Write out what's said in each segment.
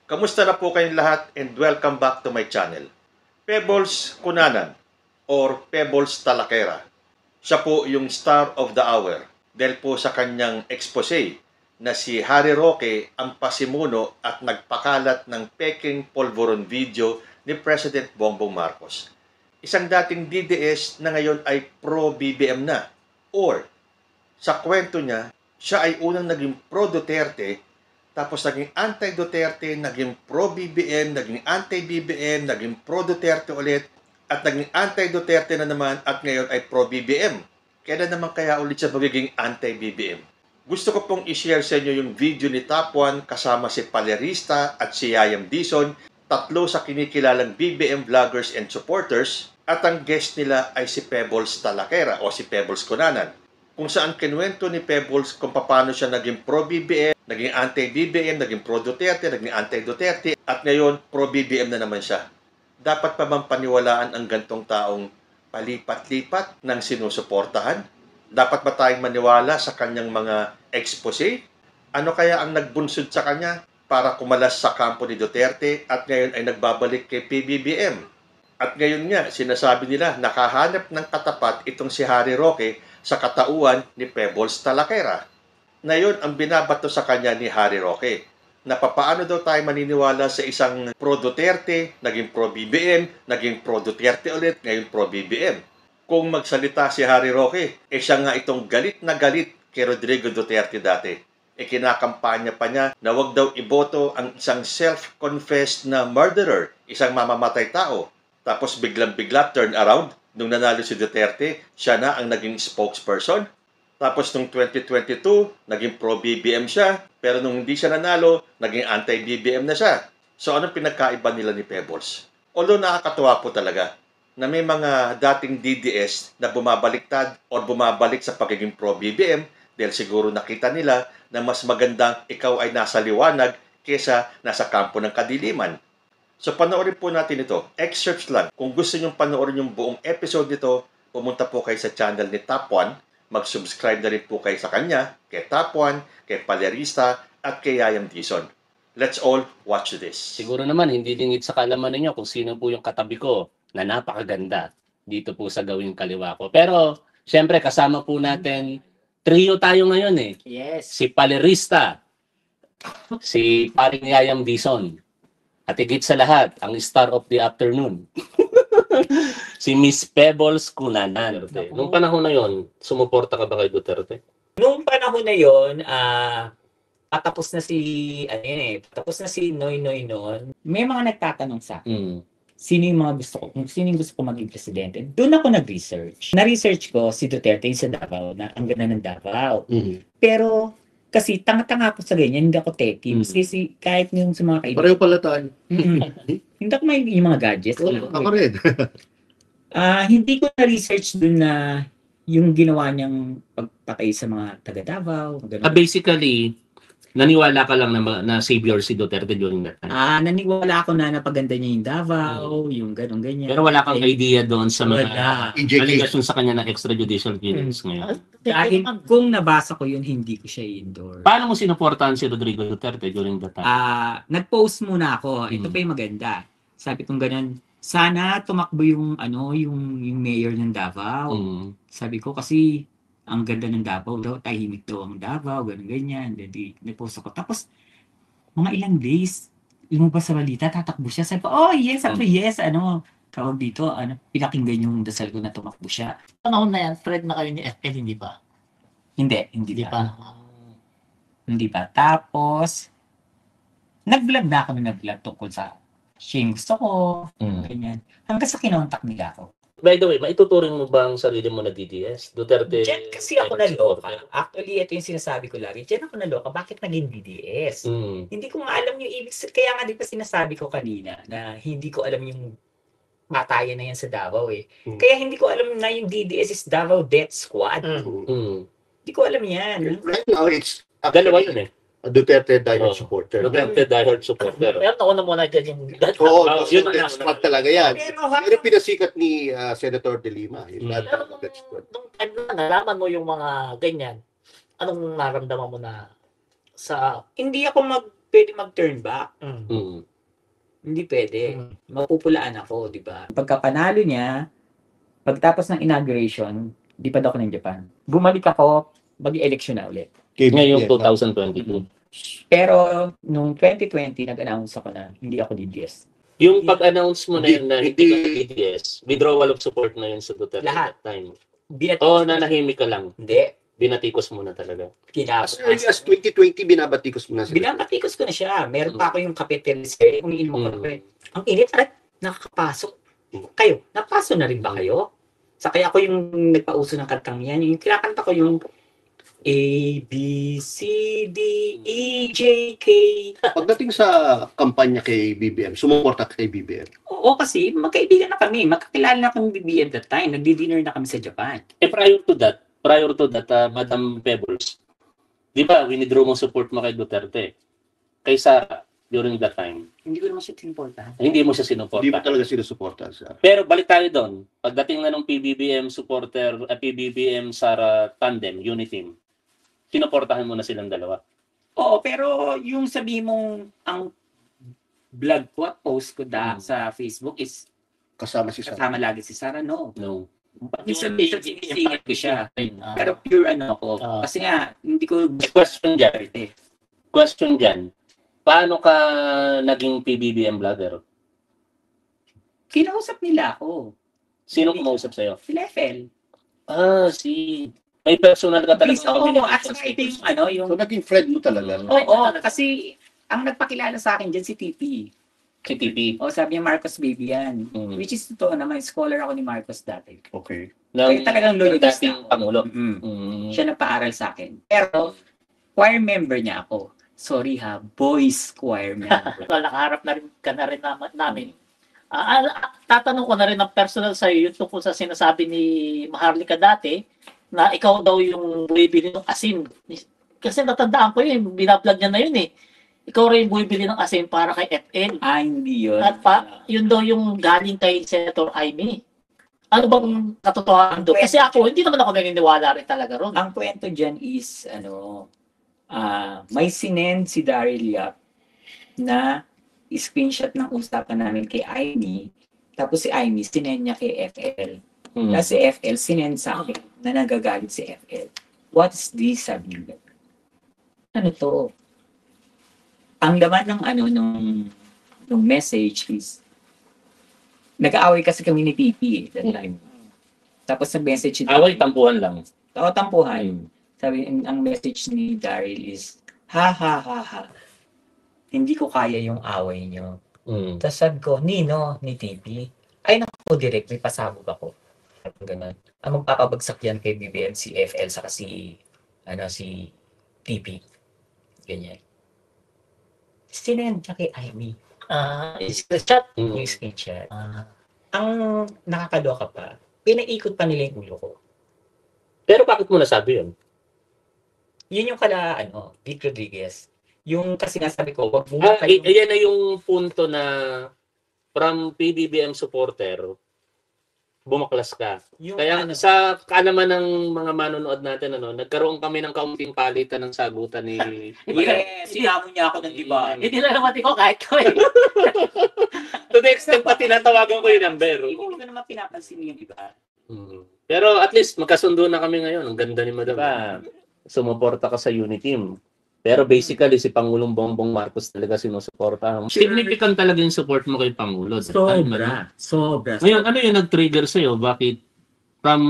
Kamusta na po kayong lahat and welcome back to my channel. Pebbles Cunanan or Pebbles Talakera. Siya po yung star of the hour dahil po sa kanyang expose na si Harry Roque ang pasimuno at nagpakalat ng peking polvoron video ni President Bongbong Marcos. Isang dating DDS na ngayon ay pro-BBM na, or sa kwento niya, siya ay unang naging pro-Duterte, tapos naging anti-Duterte, naging pro-BBM, naging anti-BBM, naging pro-Duterte ulit, at naging anti-Duterte na naman at ngayon ay pro-BBM. Kailan naman kaya ulit siya magiging anti-BBM? Gusto ko pong i-share sa inyo yung video ni Top 1 kasama si Palerista at si Yayam Dizon, tatlo sa kinikilalang BBM vloggers and supporters, at ang guest nila ay si Pebbles Talakera o si Pebbles Cunanan, kung saan kinuwento ni Pebbles kung paano siya naging pro-BBM, naging anti-BBM, naging pro-Duterte, naging anti-Duterte, at ngayon pro-BBM na naman siya. Dapat pa bang paniwalaan ang gantong taong palipat-lipat ng sinusuportahan? Dapat ba tayong maniwala sa kanyang mga expose? Ano kaya ang nagbunsod sa kanya para kumalas sa kampo ni Duterte at ngayon ay nagbabalik kay PBBM? At ngayon nga, sinasabi nila nakahanap ng katapat itong si Harry Roque sa katauhan ni Pebbles Talakera. Ngayon, ang binabato sa kanya ni Harry Roque, na papaano daw tayo maniniwala sa isang pro-Duterte, naging pro-BBM, naging pro-Duterte ulit, ngayon pro-BBM. Kung magsalita si Harry Roque, siya nga itong galit na galit kay Rodrigo Duterte dati. Kinakampanya pa niya na wag daw iboto ang isang self-confessed na murderer, isang mamamatay tao. Tapos biglang-bigla turn around, nung nanalo si Duterte, siya na ang naging spokesperson. Tapos nung 2022, naging pro-BBM siya, pero nung hindi siya nanalo, naging anti-BBM na siya. So anong pinagkaiba nila ni Pebbles? Although nakakatuwa po talaga na may mga dating DDS na bumabaliktad o bumabalik sa pagiging pro-BBM dahil siguro nakita nila na mas magandang ikaw ay nasa liwanag kesa nasa kampo ng kadiliman. So panoorin po natin ito. Excerpts lang. Kung gusto nyo panoorin yung buong episode nito, pumunta po kayo sa channel ni Top 1. Mag-subscribe na rin po kayo sa kanya, kay Top 1, kay Palerista, at kay Yayam Dizon. Let's all watch this. Siguro naman, hindi lingid sa kalaman ninyo kung sino po yung katabi ko na napakaganda dito po sa gawing kaliwa ko. Pero, syempre, kasama po natin, trio tayo ngayon eh. Yes. Si Palerista, si paring Yayam Dizon, at higit sa lahat, ang star of the afternoon, si Miss Pebbles Cunanan. Nung panahon na yon, sumuporta ka ba kay Duterte? Nung panahon na yon, patapos na si, patapos na si Noy Noy noon, may mga nagtatanong sa akin, sino yung mga gusto ko, kung sino yung gusto ko maging presidente. Doon ako nag-research. Na-research ko si Duterte yung sa Davao, na ang ganda ng Davao. Pero, kasi tanga-tanga ako sa ganyan, hindi ako techie. Kasi kahit yung sa mga kaibigan. Pareho pala tayo. Hindi ako may yung mga gadgets. Ako rin. Hindi ko na-research dun na yung ginawa niyang pagpatay sa mga taga Davao. Basically, naniwala ka lang na savior si Duterte during that time. Naniwala ako na napaganda niya yung Davao, yung ganun ganyan. Pero wala kang idea doon sa mga Wala. allegation sa kanya na extrajudicial killings ngayon. Dahil kung nabasa ko yun, hindi ko siya i-endorse. Paano mo sinuportahan si Rodrigo Duterte during that time? Nag-post muna ako. Ito pa yung maganda. Sabi kong ganun, sana tumakbo yung yung mayor ng Davao. Sabi ko kasi ang ganda ng Davao daw, tahimik daw ang Davao, ganyan. Then nag-post ako. Tapos mga ilang days, lumabas sa balita, tatakbo siya. Sabi ko, oh yes, yes, tawag dito, pinakinggan yung dasal ko na tumakbo siya. Panahon na yan, Fred na kayo ni FL, hindi ba? Hindi pa. Hindi pa. Tapos, nag-vlog na ako tungkol sa siya yung gusto ko, ganyan. Hanggang sa kinontak nila ako. By the way, maituturing mo ba ang sarili mo na DDS? Duterte? Diyan kasi ako naloka. Actually, ito yung sinasabi ko lagi. Diyan ako naloka. Bakit naging DDS? Hindi ko nga alam yung ibig sabihin. Kaya nga di ba sinasabi ko kanina na hindi ko alam yung matayan na yan sa Davao eh. Kaya hindi ko alam na yung DDS is Davao Death Squad. Hindi ko alam yan. Right now, it's Dalawa yun eh. a Duterte diehard supporter. Duterte diehard supporter. Pero nauna muna dyan yung... Oo, yun Death Squad talaga yan. Pero pinasikat ni Senator De Lima. Pero nung time na nalaman mo yung mga ganyan, anong naramdaman mo na sa... Hindi ako pwede mag-turn back. Mm. Hindi pwede. Mapupulaan ako, di ba? Pagka panalo niya, pagtapos ng inauguration, di pa daw ako ng Japan. Bumalik ako, mag-election na ulit. Ngayong 2022. Pero, nung 2020, nag-announce ako na hindi ako DDS. Yung pag-announce mo na yun na hindi ka Hindi- DDS, withdrawal of support na yun sa Duterte Lahat. that time. Binatikos O nanahimik ka lang, Hindi. binatikos mo na talaga. As early as 2020, binabatikos mo na sila. Binatikos ko na siya. Meron pa ako yung kapitel sir. Umiinom ko kape. Ang init, arat, nakakapasok. Kayo, napasok na rin ba kayo? Sa kaya ako yung nagpauso ng kantang yan. Yung kinakanta ko yung A, B, C, D, E, J, K. Pagdating sa kampanya kay BBM, sumuporta ka kay BBM. Oo, kasi magkaibigan na kami. Magkakilala na kami BBM that time. Nagdi-dinner na kami sa Japan. Prior to that, Madam Pebbles, di ba, winidraw mo support mo kay Duterte? Kay Sara, during that time. Hindi ko naman siya tinuportahan. Hindi mo siya Hindi mo sinuporta. talaga sinusuporta sa... Pero balik tayo doon. Pagdating na ng PBBM supporter, PBBM Sara tandem, uniteam, sinuportahan mo na silang dalawa. Oo, pero yung sabi mong ang blog ko at post ko sa Facebook is Kasama si Sara. kasama lagi si Sarah, no. No. Pati sa Facebook, sinisingit ko siya. Ah. Pero pure ano ako. Ah. Kasi nga, hindi ko Question dyan. Paano ka naging PBBM vlogger? kinausap nila ako. Sino kumausap sa'yo? Si Lefel. May personal ka Please, talaga. oo. At saka ito yung ano, yung... So, naging friend mo talaga. Oo, kasi ang nagpakilala sa akin dyan si TP. Si TP. O sabi niya Marcos baby yan. Mm. Which is totoo naman, scholar ako ni Marcos dati. Okay. Kaya talagang loyalist dating ako. Pangulo. Mm. Siya nagpaaral sa akin. Pero, choir member niya ako. Sorry ha, boys choir member. Well, nakaharap na rin ka na rin namin. Tatanong ko na rin ng personal sa iyo tungkol sa sinasabi ni Maharlika dati na ikaw daw yung bumibili ng asin. Kasi natandaan ko yun, binablog niya na yun eh. Ikaw rin bumibili ng asin para kay FL. Hindi yun. At yun daw yung galing kay Senator Aimee. Ano bang katotohanan doon? Kasi ako, hindi naman ako naniniwala rin talaga ron. Ang kwento dyan is, may sinend si Daryl Yap na screenshot ng usapan namin kay Aimee. Tapos si Aimee, sinend niya kay FL. Tapos si FL, sinend sa akin na nagagalit si FL. What's this? Sabi niya. Ano to? Ang laman ng nung message is, nag-aaway kasi kami ni Pipi that time. Tapos sa message niya, Away, tampuhan lang. tampuhan. Sabi, ang message ni Daryl is, ha ha ha ha. Hindi ko kaya yung away niyo. Tapos sabi ko, Nino, ni TP, ay naku, direct, may pasabog ako. Ganun. Ang magpapabagsak yan kay BBM, si FL, saka si TP. Ganyan. Sinend niya kay Aimee. Screenshot. Yung screenshot. Ang nakakaloka pa, pinaikot pa nila yung ulo ko. Pero bakit mo nasabi yun? Yun yung Vic Rodriguez. Yung kasi nga sabi ko, wag mo Yan na yung punto na from PBBM supporter, bumaklas ka. yung, Kaya sa kaalaman ng mga manonood natin, nagkaroon kami ng kaunting palitan ng sagutan ni... yes, sinamo niya ako ng diba? Hindi na naman ko kahit ko eh. To the extent pa tinatawagan ko yung number. Hindi ko naman pinapansin yung iba. Pero at least magkasundo na kami ngayon. Ang ganda ni Madam. Sumuporta ka sa Uniteam. Pero basically, si Pangulong Bongbong Marcos talaga sinusuporta. Significant talaga yung support mo kay Pangulo. Sobra. Ngayon, ano yung nag-trigger sa'yo? Bakit from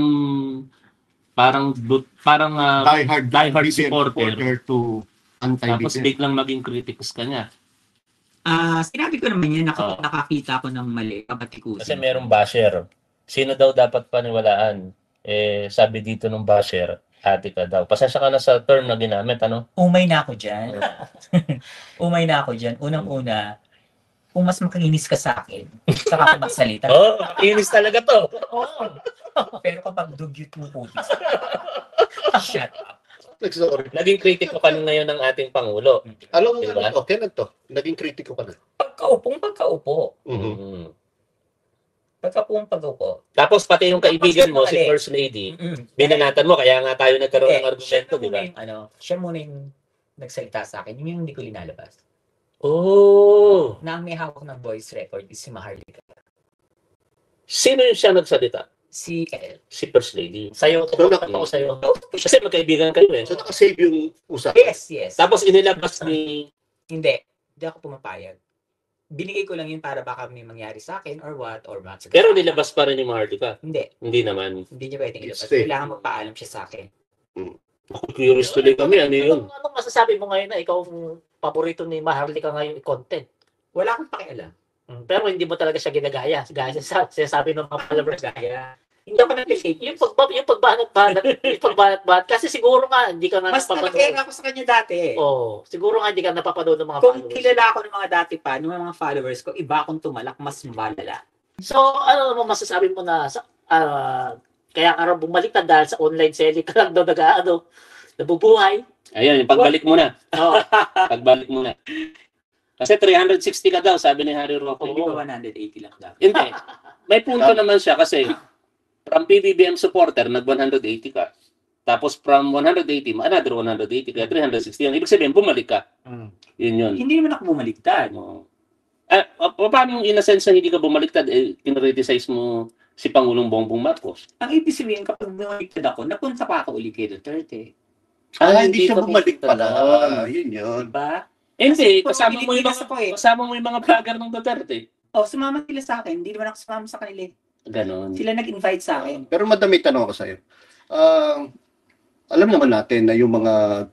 parang Die-hard BBM supporter to tapos anti-BBM. biglang maging critics ka niya? Sinabi ko naman yan, Oo. nakakita ko ng mali, kapatikusin. Kasi merong basher. Sino daw dapat paniwalaan? Sabi dito ng basher, ate ka daw. Pasensya ka na sa term na ginamit, Umay na ako dyan. Unang-una, kung mas makinis ka sa akin, saka ka magsalita. Inis talaga to. Pero kapag dugyot mo putis, shut up. Sorry. Naging kritiko ka ngayon ng ating Pangulo. Alam mo, Diba? kailan to? Naging kritiko ka na. Pagkaupo. Mhm. Pagkaupo. Tapos pati yung kaibigan mo, si First Lady, binanatan mo, kaya nga tayo nagkaroon ng argumento, di ba? Siya muna yung nagsalita sa akin, yung hindi ko linalabas. Oh! Na ang may hawak ng voice record is si Maharlika. Sino yung siya nagsalita? Si El. Si First Lady. Sa'yo, So, tumutok ako sa'yo. Kasi magkaibigan kayo eh. So, nakasave yung usapan. Yes. Tapos inilabas ni... Hindi ako pumapayag. Binigay ko lang yun para baka may mangyari sa akin or what. Pero nilabas pa rin ni Maharlika. Hindi naman. Hindi niya pwedeng ilabas. Stay. Kailangan magpaalam siya sa akin. Ako curious tuloy kami. Ano yun? Anong masasabi mo ngayon na ikaw ang paborito ni Maharlika ngayong i-content? Wala akong pakialam. Pero hindi mo talaga siya ginagaya. Gaya sinasabi ng mga followers. Gaya. Hindi ako nag-fake. Yung pagbanat-banat. Kasi siguro nga, hindi ka na Mas nalagay ako sa kanya dati. Oo. Siguro nga, hindi ka napapanood ng mga Kung followers. kilala ako ng mga dati pa, ng mga followers ko, iba akong tumalak, mas malala. So, ano naman masasabi mo na kaya ka raw bumaliktad dahil sa online selling ka lang daw nabubuhay? Ayan, pagbalik mo na. Oo. Pagbalik mo na. Kasi 360 ka daw, sabi ni Harry Roque. Hindi ba 180 lang dapat? Hindi. May punto naman siya kasi from PBBM supporter, nag-180 ka. Tapos from 180, another 180, kaya 360 yan. Ibig sabihin, bumalik ka. Yun yun. Hindi naman ako bumaliktad. Paano yung in a sense na hindi ka bumaliktad, kinriticize mo si Pangulong Bongbong Marcos? Ang ibig sabihin, kapag bumaliktad ako, napunta pa ako uli kay Duterte. Hindi siya ka bumalik pala. bumaliktad. Yun yun. Diba? Hindi, Kasi kasama mo yung pumiligilas ako eh. kasama mo yung mga vlogger ng Duterte. Sumama sila sa akin. Hindi naman ako sumama sa kanila. Ganon. Sila nag-invite sa akin. Pero madami tanong ako sa'yo. Alam naman natin na yung mga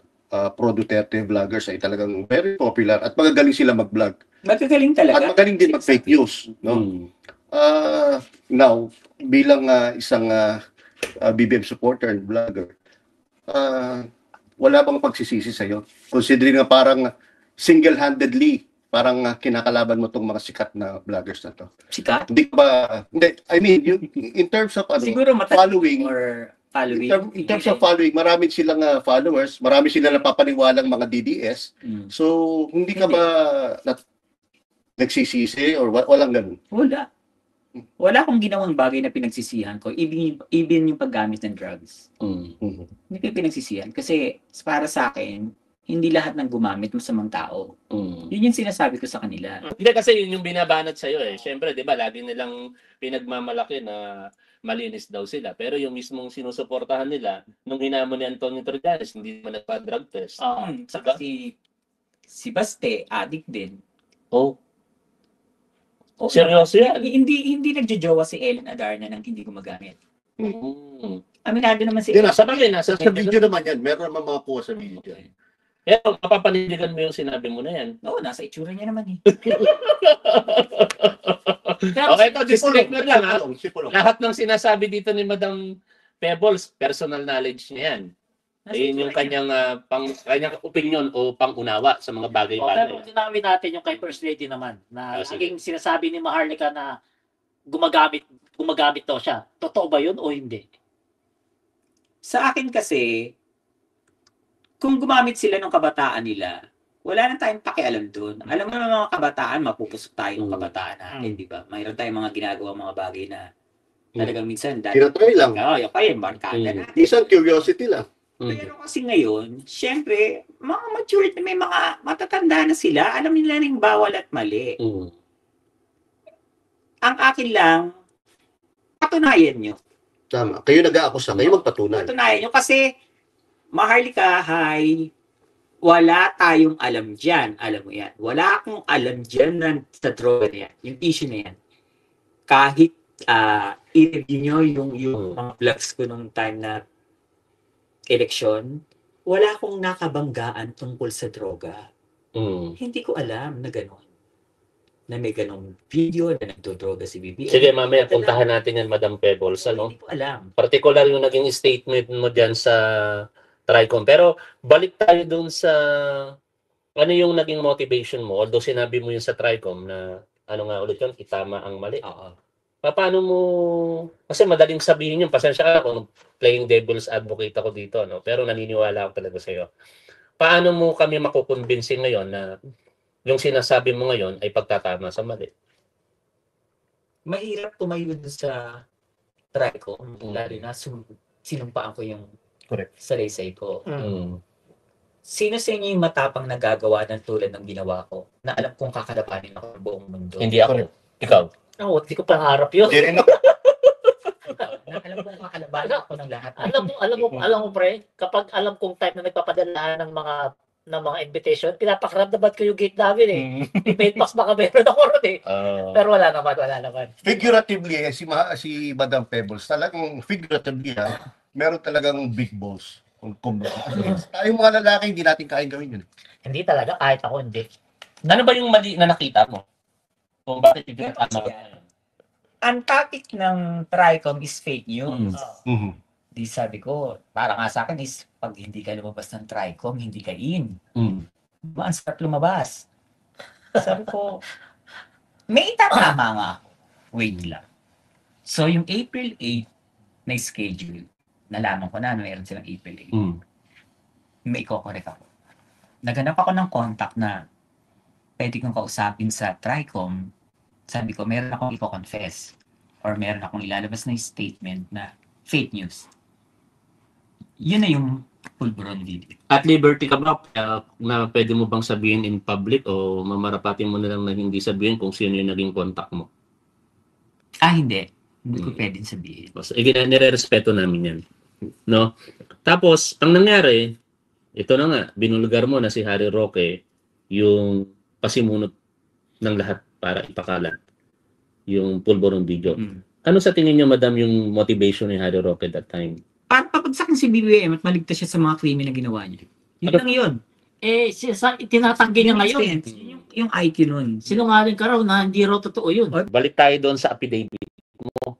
pro-Duterte vloggers ay talagang very popular at magagaling sila mag-vlog. Magagaling talaga. At magaling din mag-fake news. No? Now, bilang isang BBM supporter and vlogger, wala bang pagsisisi sa'yo? Considering na parang single-handedly, parang kinakalaban mo tong mga sikat na vloggers na to. Sikat? Hindi ba, hindi, I mean, in terms of Siguro following, or following. in terms of following, marami silang followers, marami silang napapaniwalang mga DDS. So, hindi ka ba nagsisisi or walang ganun? Wala. Wala akong ginawang bagay na pinagsisihan ko. Even yung paggamit ng drugs. Hindi ko pinagsisihan. Kasi para sa akin, hindi lahat ng gumamit masamang tao. Yun yung sinasabi ko sa kanila. Hindi kasi yun yung binabanat sa'yo eh. Siyempre, di ba, lagi nilang pinagmamalaki na malinis daw sila. Pero yung mismong sinusuportahan nila, nung hinamon ni Antonio Trillanes, hindi naman nagpa-drug test. Saka si Baste, addict din. Seryoso yan? Hindi nagjojowa si Ellen Adarna nang hindi gumagamit. Aminado naman si Hindi, Ellen. nasa video naman yan. Meron naman mga kuha sa video dyan. Kaya mapapaniligan mo yung sinabi mo na yan. Oo, nasa itsura niya naman eh. Okay, ito, disclaimer lang ha. Sipulong. Lahat ng sinasabi dito ni Madam Pebbles, personal knowledge niya yan. Ayun yung kanyang kanyang opinion o pangunawa sa mga Pero bagay-bagay. tinawin natin yung kay First Lady naman na Sige. laging sinasabi ni Maharlika na gumagamit daw siya. Totoo ba yun o hindi? Sa akin kasi, kung gumamit sila ng kabataan nila, wala na tayong pakialam doon. Alam mo naman mga kabataan, mapupusok tayo ng kabataan natin, di ba? Mayroon tayong mga ginagawa mga bagay na talagang minsan Tinatry lang. yung kayo, barkada natin. Minsan curiosity lang. Pero kasi ngayon, syempre, mga mature, may mga matatanda na sila, alam nila rin bawal at mali. Ang akin lang, patunayan nyo. Tama. Kayo nag-aakusa, kayo magpatunay. Patunayan nyo kasi, Maharlika, wala tayong alam dyan. Alam mo yan. Wala akong alam dyan sa droga na yan. Yung issue na yan. Kahit i-review nyo yung mga vlogs ko nung time na eleksyon, wala akong nakabanggaan tungkol sa droga. Hindi ko alam na gano'n. Na may ganong video na nagdodroga si BBM. Sige, mamaya puntahan natin yan, Madam Pebbles. Hindi ko alam. Particular yung naging statement mo dyan sa TRICOM. Pero balik tayo dun sa ano yung naging motivation mo. Although sinabi mo yun sa TRICOM na ano nga ulit yun, itama ang mali. Paano mo, kasi madaling sabihin yun, pasensya ka kung playing devil's advocate ako dito, no? Pero naniniwala ako talaga sa'yo. Paano mo kami makukumbinsin ngayon na yung sinasabi mo ngayon ay pagtatama sa mali? Mahirap tumayo dun sa TRICOM. Lalo na sinumpaan ko yung Correct. salaysay ko. Sino sa inyo yung matapang nagagawa ng tulad ng ginawa ko na alam kong kakalabanin ako ng buong mundo? Hindi ako. Ikaw. Oo, hindi ko pangarap yun. Hindi rin ako. Na alam kong kakalabanin ako ng lahat. Alam mo pre, kapag alam kong type na nagpapadala ng mga invitation, pinapakrab na ba't ko yung gate namin eh. May pass baka meron ako ron eh. Pero wala naman. Figuratively, si Madam Pebbles, talagang figuratively meron talagang big balls. Tayong mga lalaki, hindi natin kayang gawin yun. Hindi talaga, kahit ako hindi. Ano ba yung mali na nakita mo? Kung bakit yung Kasi, ang topic ng TRICOM is fake news. Mhm. Di sabi ko, para nga sa akin is, pag hindi ka lumabas ng TRICOM, hindi ka in. Diba, ang sarap lumabas. Sabi ko, may itatama nga ako. Wait lang. So, yung April 8 na schedule, nalaman ko na mayroon silang April 8. May i-correct ako. Naghanap ako ng contact na pwede kong kausapin sa TRICOM. Sabi ko, meron akong i-confess or meron akong ilalabas na statement na fake news. Yun na yung pulburon dito. At liberty ka ba na pwede mo bang sabihin in public o mamarapatin mo na lang na hindi sabihin kung sino yung naging contact mo? Hindi. Hindi ko pwedeng sabihin. So, nire-respeto namin yan. No? Tapos, ang nangyari, ito na nga, binulgar mo na si Harry Roque yung pasimunot ng lahat para ipakalat yung pulburon video. Ano sa tingin niyo, madam, yung motivation ni Harry Roque that time? Para papagsakin si BBM at maligtas siya sa mga krimen na ginawa niya. Yun lang yun. Tinatanggi niya ngayon. Yung IQ nun. Sinungaling ka raw na hindi raw totoo yun. Balik tayo doon sa affidavit mo.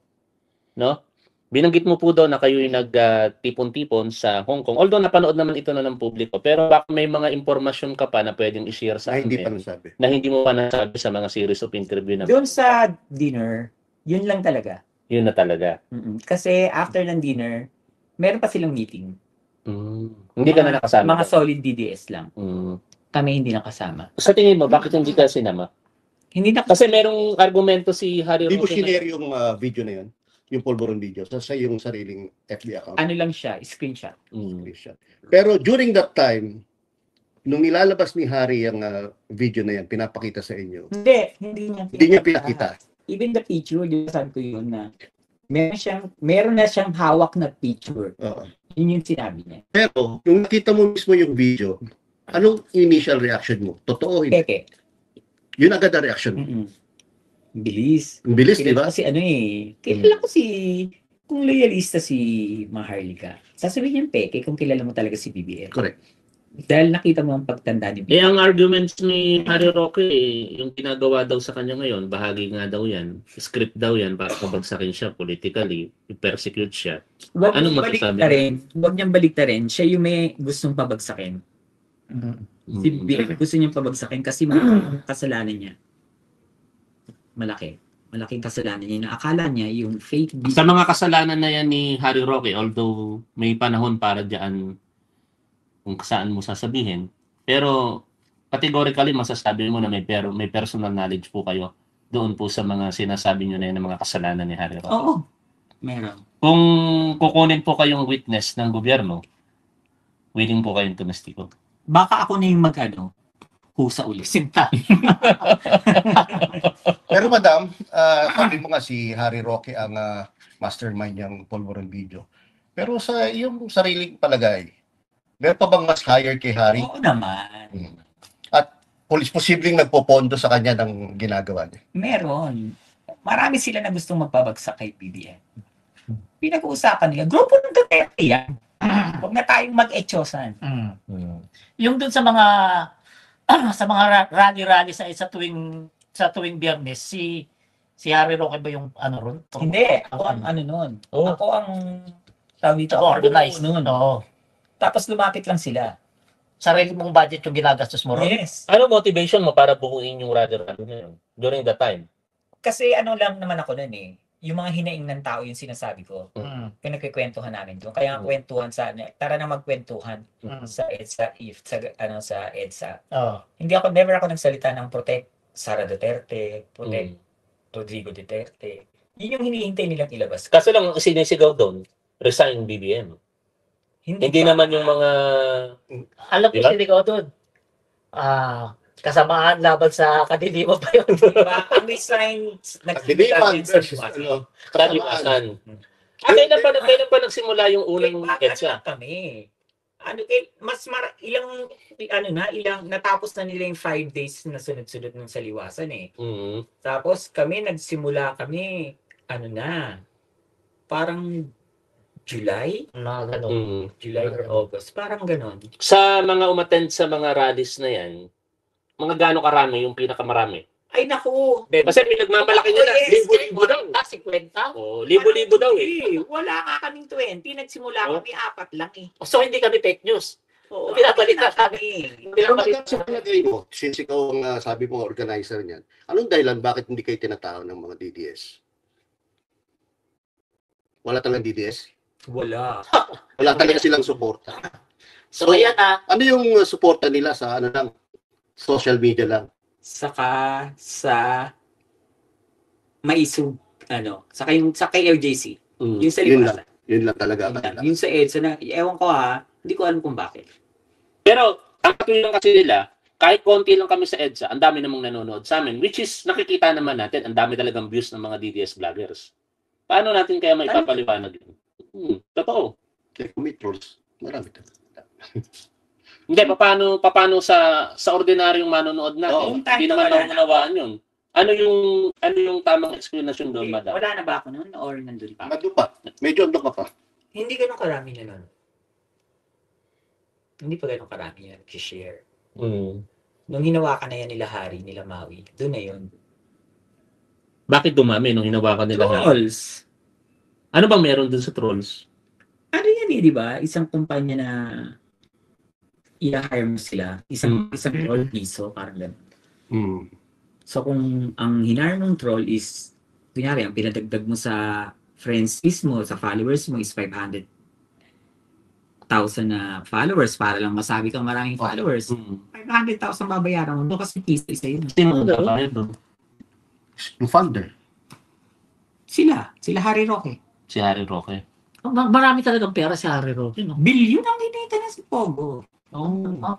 No? Binanggit mo po daw na kayo yung nagtipon-tipon sa Hong Kong. Although napanood naman ito na ng publiko, pero baka may mga impormasyon ka pa na pwedeng i-share sa Hindi pa amin nasabi. na hindi mo pa nasabi sa mga series of interview na Doon sa dinner, yun lang talaga. yun na talaga. Kasi after ng dinner, meron pa silang meeting. Hindi ka na nakasama. Mga solid DDS lang. Kami hindi nakasama. Sa tingin mo, bakit hindi ka sinama? Hindi na Kasi merong argumento si Harry Hindi mo Roque sinare yung video na yun, yung pulburon video, sa yung sariling FB account. ano lang siya, screenshot. Pero during that time, nung nilalabas ni Harry yung video na yan, pinapakita sa inyo, Hindi hindi niya pinakita. Even the picture, di ba sabi ko yun na meron na siyang hawak na picture. Oo. Yun yung sinabi niya. Pero, nung nakita mo mismo yung video, anong initial reaction mo? Totoo, hindi? Keke. Yun agad ang reaction mo. Bilis. Ang bilis, di ba? Kilala ko si kilala ko kung loyalista si Maharlika. Sasabihin niya peke kung kilala mo talaga si BBM. Correct. Dahil nakita mo ang pagtanda ni BBM. ang arguments ni Harry Roque, yung ginagawa daw sa kanya ngayon, bahagi nga daw yan, script daw yan para pabagsakin siya politically, i-persecute siya. Huwag Anong niyang masasabi baliktarin. Huwag niyang baliktarin. Siya yung may gustong pabagsakin. Si BBM gusto niyang pabagsakin kasi malaking kasalanan niya. Malaking kasalanan niya na akala niya yung fake Sa mga kasalanan na yan ni Harry Roque, although may panahon para dyan kung saan mo sasabihin, pero categorically masasabi mo na may personal knowledge po kayo doon po sa mga sinasabi nyo na yun ng mga kasalanan ni Harry Roque. Oo. Meron. Kung kukunin po kayong witness ng gobyerno, willing po kayong tumestiko. Baka ako na yung husa ulit. Sinta. Pero madam, sabi mo nga si Harry Roque ang mastermind niyang pulburon video. Pero sa iyong sariling palagay, meron pa bang mas higher kay Harry? Oo naman. At posibleng nagpopondo sa kanya ng ginagawa niya? Meron. Marami sila na gustong magpabagsak kay BBM. Pinag-uusapan nila, grupo ng Duterte yan. Huwag na tayong mag-etyosan. Yung dun sa mga rally-rally sa tuwing Biyernes, si Harry Roque ba yung ron? Hindi. Ako ang nun. Oh. Ako ang tawag dito. Organized. Nun. Oo. Tapos lumapit lang sila. Sarili mong budget yung ginagastos mo ron? Yes. Ano motivation mo para buuin yung rally na yun during that time? Kasi lang naman ako nun yung mga hinaing ng tao yung sinasabi ko. Pinagkikwentuhan namin doon. Kaya kwentuhan tara na magkwentuhan sa EDSA, sa EDSA. Never ako nagsalita ng protect Sara Duterte, protect Rodrigo Duterte. Yun yung hinihintay nilang ilabas. Kaso lang sinisigaw doon, resign BBM. Hindi naman yung mga... Alam ko Diba? sinigaw doon. Kasamaan laban sa kadiliman pa yun. Diba? Ang may sign, Kadiliman sa versus liwasan. ano. Kaliwasan. Hmm. Kailan pa nagsimula yung unang EDSA? Kami. Ilang natapos na nila yung 5 days na sunod-sunod ng saliwasan eh. Mm. Tapos nagsimula kami, parang July, Na gano'n. Mm. July or August, parang ganon. Sa mga umattend sa mga rallies na yan, mga gaano karami yung pinakamarami? Ay naku! Kasi may nagmamalaki nila. Yes, Libo-libo daw. 50. Oh, libo-libo daw eh. Wala nga kaming 20, nagsimula Oh. kami 4 lang eh. So, hindi kami fake news. Oo, Pinabalita kami. Pero maganda sa palagay mo, since ikaw ang sabi mo organizer niyan, anong dahilan bakit hindi kayo tinatawag ng mga DDS? Wala talagang DDS? Wala. Wala talaga silang suporta. So, ayan Ano yung suporta nila sa lang, social media lang? Saka sa saka yung sa kay LJC. Mm. Yung sa Yun liwasan. Yun lang talaga. Yun lang. Yung sa EDSA na, ewan ko hindi ko alam kung bakit. Pero, ang katuloy kasi nila, kahit konti lang kami sa EDSA, ang dami namang nanonood sa amin, which is, nakikita naman natin, ang dami talagang views ng mga DDS vloggers. Paano natin kaya may papaliwanag yun? Totoo. Like, may trolls. Marami talaga. Hindi, paano sa ordinaryong manonood Oo, natin? Hindi naman wala na. naunawaan yun. Ano yung tamang explanation doon, madam? Wala na ba ako noon or nandun pa? Ano pa? Medyo ando ka pa. Hindi ganun karami na nun. Hindi pa ganun karami yan share. Nung hinawakan na yan nila Harry, nila Maui, doon na yun. Bakit dumami nung hinawakan nila? Trolls. Ano bang meron dun sa trolls? Ano yan di ba? Isang kumpanya na i-hire mo sila. Isang troll piso, parang gano'n. So kung ang hinire mong troll is, kunyari, ang pinadagdag mo sa friends mismo, sa followers mo is 500,000 na followers para lang masabi kang maraming followers. 500,000 babayaran mo. Kasi piso isa yun. Sino ang kapalit doon? Yung founder. Sila Harry Roque. Si Harry Roque. marami talagang pera si Harry Roque, no? Bilyon ang kinita na si Pogo.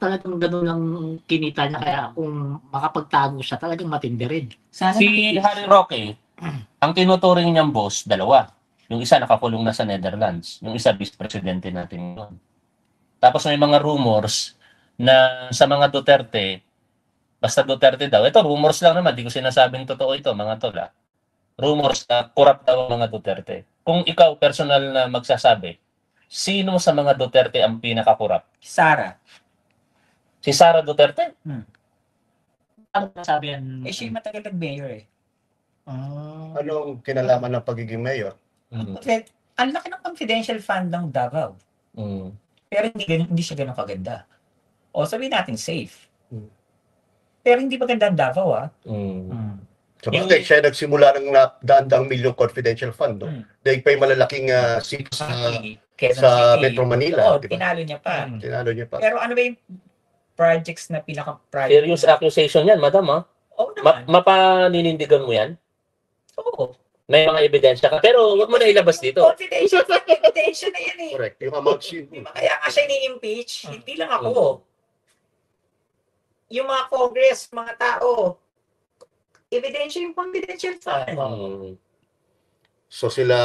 Talagang gano'n lang kinita niya. Kaya kung makapagtago siya, talagang matindi rin. Sana Si Harry Roque, ang tinuturing niyang boss, dalawa. Yung isa nakakulong na sa Netherlands. Yung isa vice-presidente natin yun. Tapos may mga rumors na sa mga Duterte, basta Duterte daw. Ito, rumors lang naman. Di ko sinasabing totoo ito, mga tol. Rumors na corrupt daw ang mga Duterte. Kung ikaw, personal na magsasabi, sino sa mga Duterte ang pinaka-corrupt? Sara. Si Sara Duterte? Ano sabi yan? Siya yung matagal nag-mayor eh. Anong kinalaman ng pagiging mayor? Ang laki ng confidential fund ng Davao. Pero hindi siya ganun kaganda. O sabihin natin safe. Pero hindi maganda ang Davao So, bakit siya nagsimula ng daan-daang milyong confidential fund, no? Dahil pa yung malalaking seat sa Metro Manila, Oo, di ba? tinalo niya pa. Tinalo niya pa. Pero ano ba yung projects na pinaka-project? Serious accusation yan, madam, ha? Oo naman. Mapaninindigan mo yan? Oo. May mga ebidensya ka. Pero huwag mo na ilabas dito. Confidential na yan eh. Correct. Yung amount sheet. Kaya nga siya ni-impeach, hindi lang ako. Yung mga Congress, mga tao, ebidensya yung confidential fund. So sila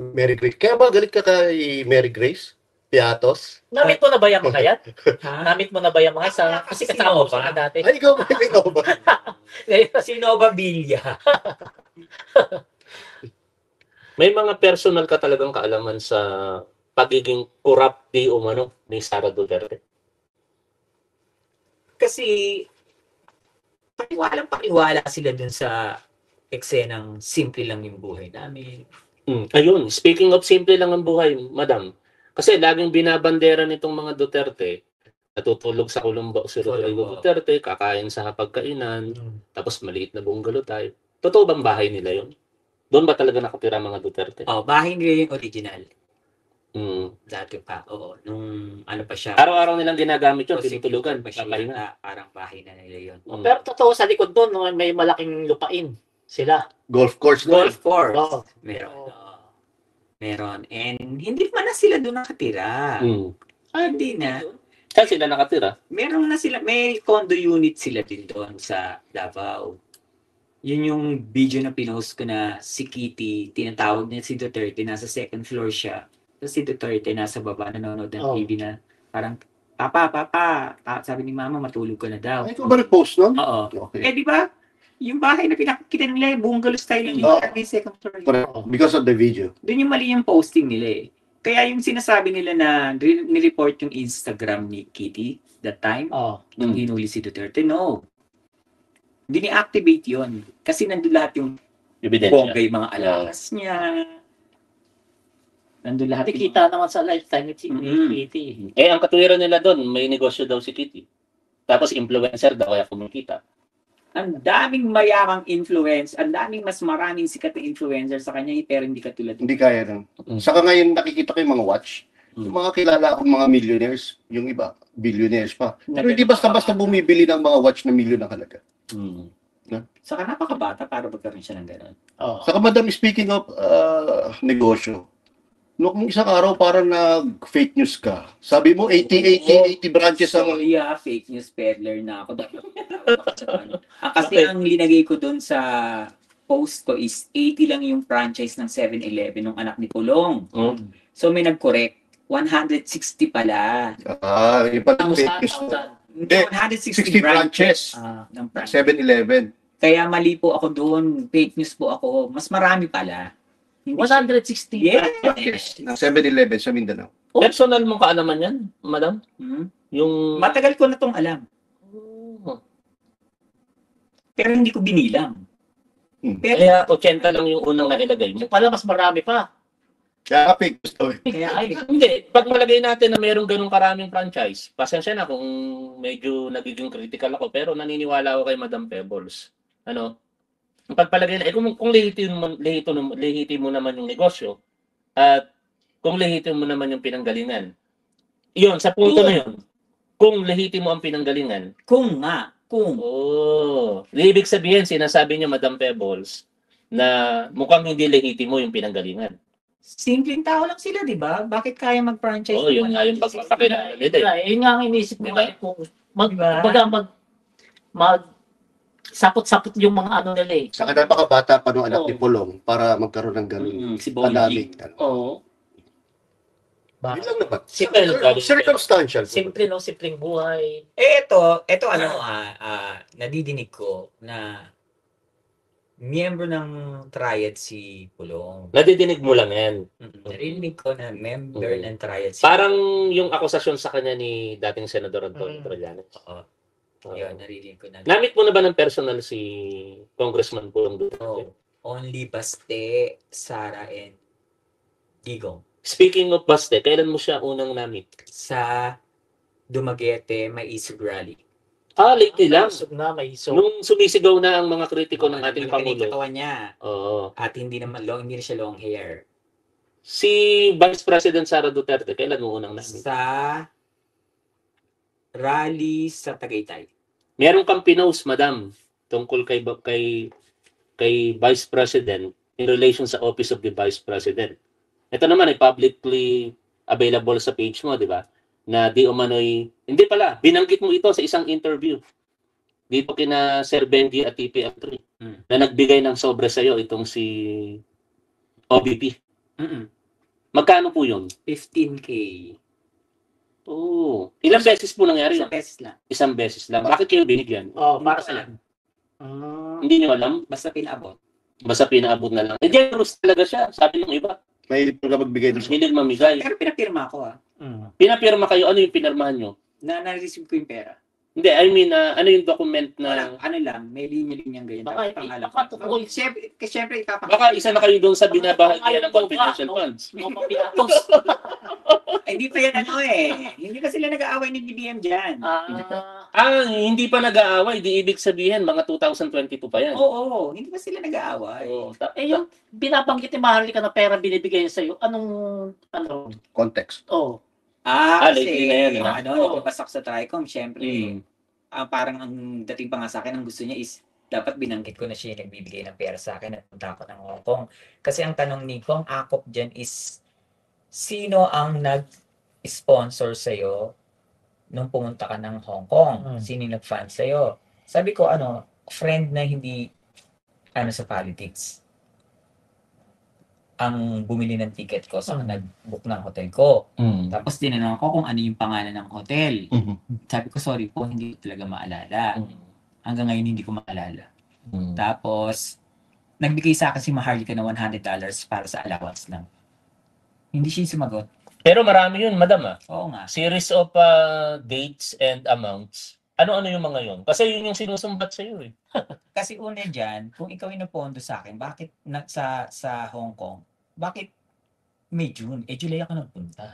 Mary Grace. Kaya ba galit ka kay Mary Grace? Piatos? Namit mo na ba yung mga yan? Ha? Namit mo na ba yung mga kasi kasama ko na dati. Ay, ikaw ba? Ikaw ba? Si Nova Villa. May mga personal ka talagang kaalaman sa pagiging corrupt di umano ni Sara Duterte. Kasi paniwala sila dun sa eksenang simple lang yung buhay namin. Ayun, speaking of simple lang ang buhay, madam. Kasi laging binabandera nitong mga Duterte, natutulog sa Colombo si Rodrigo Duterte, kakain sa hapagkainan, tapos maliit na bungalow type. Totoo bang bahay nila yun? Doon ba talaga nakatira mga Duterte? Bahay nila yung original. Dati pa, nung ano pa siya. Araw-araw nilang ginagamit yun, tinutulugan, pa siya. kakain. Parang bahay na nila yun. Pero totoo sa likod doon, may malaking lupain sila. Golf course na. Golf course. Oo. Meron. Meron. And hindi pa na sila doon nakatira. Hindi na. Saan sila nakatira? Meron na sila, may condo unit sila din doon sa Davao. Yun yung video na pinost ko na si Kitty, tinatawag niya si Duterte, nasa second floor siya. Tapos si Duterte nasa baba, nanonood ng TV na parang, Papa, sabi ni Mama, matulog ka na daw. Ay, ito ba nag-post nun? Oo. Okay. Eh, di ba? Yung bahay na pinakikita nila, yung bungalow style yung Oo. second floor. Correct. Because of the video. Doon yung mali yung posting nila eh. Kaya yung sinasabi nila na nireport yung Instagram ni Kitty that time, nung hinuli si Duterte, no. Hindi ni-activate yun. Kasi nandun lahat yung Ebidensya. bongga, yung mga alahas niya. Nandun lahat yung... Kita naman sa lifetime ni Mm. Kitty. Eh, ang katuwiran nila doon, may negosyo daw si Kitty. Tapos influencer daw, kaya kumikita. Ang daming mayamang influence, ang daming mas maraming sikat na influencer sa kanya, pero hindi katulad. Hindi kaya nun. Saka ngayon nakikita ko yung mga watch. Yung mga kilala akong mga millionaires, yung iba, billionaires pa. Pero hindi basta-basta bumibili ng mga watch na milyon ang halaga. Saka napakabata para magkaroon siya ng gano'n. Saka madam, speaking of negosyo, nung isang araw parang nag-fake news ka. Sabi mo, 80 branches ang... So, yeah, fake news peddler na ako. Kasi ang linagay ko dun sa post ko is 80 lang yung franchise ng 7-Eleven ng anak ni Pulong. So may nag-correct, 160 pala. Yung pala fake news. Hindi, 60 branches ng franchise. 7-Eleven. Kaya mali po ako doon, fake news po ako. Mas marami pala. Hindi 160. Yes. Ng 7-Eleven sa Mindanao. Personal mong kaalaman yan, madam? Yung... Matagal ko na tong alam. Pero hindi ko binilang. Pero, Kaya 80 lang yung unang nailagay mo. Yung pala mas marami pa. Kaya fake news to. Kaya ay, Hindi, pag malagay natin na mayroong ganung karaming franchise, pasensya na kung medyo nagiging critical ako, pero naniniwala ako kay Madam Pebbles. Ano? Ang pagpalagay na, kung lehitin mo naman yung negosyo, at kung lehitin mo naman yung pinanggalingan, yun, sa punto na yun, kung lehitin mo ang pinanggalingan, kung nga, ibig sabihin, sinasabi niya Madam Pebbles, na mukhang hindi lehitin mo yung pinanggalingan. simpleng tao lang sila, di ba? Bakit kaya mag-franchise? Oo, yun nga yung pagpapakilala. yun nga ang inisip ko. Diba? Kung Diba? sapot-sapot yung mga ano nila eh. Saka napakabata pa nung anak ni Pulong para magkaroon ng ganun. Si Kadaming. Oo. Yun lang naman. Circumstantial. Simple, no? Simpleng buhay. Ito ano, nadidinig ko na miyembro ng Triad si Pulong. Nadidinig mo lang yan. Narinig ko na member ng Triad si Parang yung akusasyon sa kanya ni dating Senador Antonio Trillanes. Oo. Yun, narinig ko na. Namit mo na ba ng personal si Congressman Pulong Duterte? Only Baste, Sara, and Digong. Speaking of Baste, kailan mo siya unang namit? Sa Dumaguete, may isog rally. Lately lang. May isog. Nung sumisigaw na ang mga kritiko ng ating Malaki na yung Pangulo. katawan niya. Oo. At hindi na siya long hair. Si Vice President Sara Duterte, kailan mo unang namit? Sa rally sa Tagaytay. Meron kang pinost, madam, tungkol kay Vice President in relation sa Office of the Vice President. Ito naman ay publicly available sa page mo, di ba? Na di umano'y, hindi pala, binanggit mo ito sa isang interview. Dito kina Sir Benji at TPM3 na nagbigay ng sobre sa'yo itong si OBP. Magkano po yun? 15K. Oh, ilang beses po nangyari Isang yan? beses lang. Isang beses lang. Bakit kayo binigyan? Para sa lang. Hindi nyo alam? Basta pinaabot. Basta pinaabot na lang. Generous talaga siya. Sabi ng iba. May ka magbigay ng Hilig mamigay. Pero pinapirma ko Pinapirma kayo. Ano yung pinirmahan nyo? Na-receive ko yung pera. Hindi, I mean, ano yung document Wala, na... ano lang, may linya-linyang ganyan. Baka- Tapos pangalan. baka tukol. Siyempre ipapakita. Baka isa na kayo doon sa binabahagi ng confidential funds. Ay, hindi pa yan ano eh. Hindi pa sila nag-aaway ni BBM dyan. Hindi pa nag-aaway. Di ibig sabihin, mga 2022 pa yan. Oo, hindi pa sila nag-aaway. Yung binabanggit ni Maharlika na pera binibigay niya sa'yo, anong context. lately Kasi, na yan, ano, nagpapasak sa Tricom, syempre, parang ang dating pa nga sa akin, ang gusto niya is dapat binanggit ko na siya yung nagbibigay ng pera sa akin at punta ako ng Hong Kong. Kasi ang tanong ni Kong Akop dyan is, sino ang nag-sponsor sa'yo nung pumunta ka ng Hong Kong? Sino yung nag-fund sa'yo? Sabi ko, friend na hindi sa politics. Ang bumili ng ticket ko sa nag-book ng hotel ko. Tapos tinanong ko kung ano yung pangalan ng hotel. Sabi ko, sorry po, hindi ko talaga maalala. Hanggang ngayon hindi ko maalala. Tapos, nagbigay sa akin si Maharlika ng $100 para sa allowance lang. Hindi siya sumagot. Pero marami yun, madam ah. Oo nga. Series of dates and amounts. Ano-ano yung mga yun? Kasi yun yung sinusumbat sa'yo eh. Kasi una dyan, kung ikaw yung napondo sa akin, bakit sa Hong Kong, bakit May June? July ako nagpunta.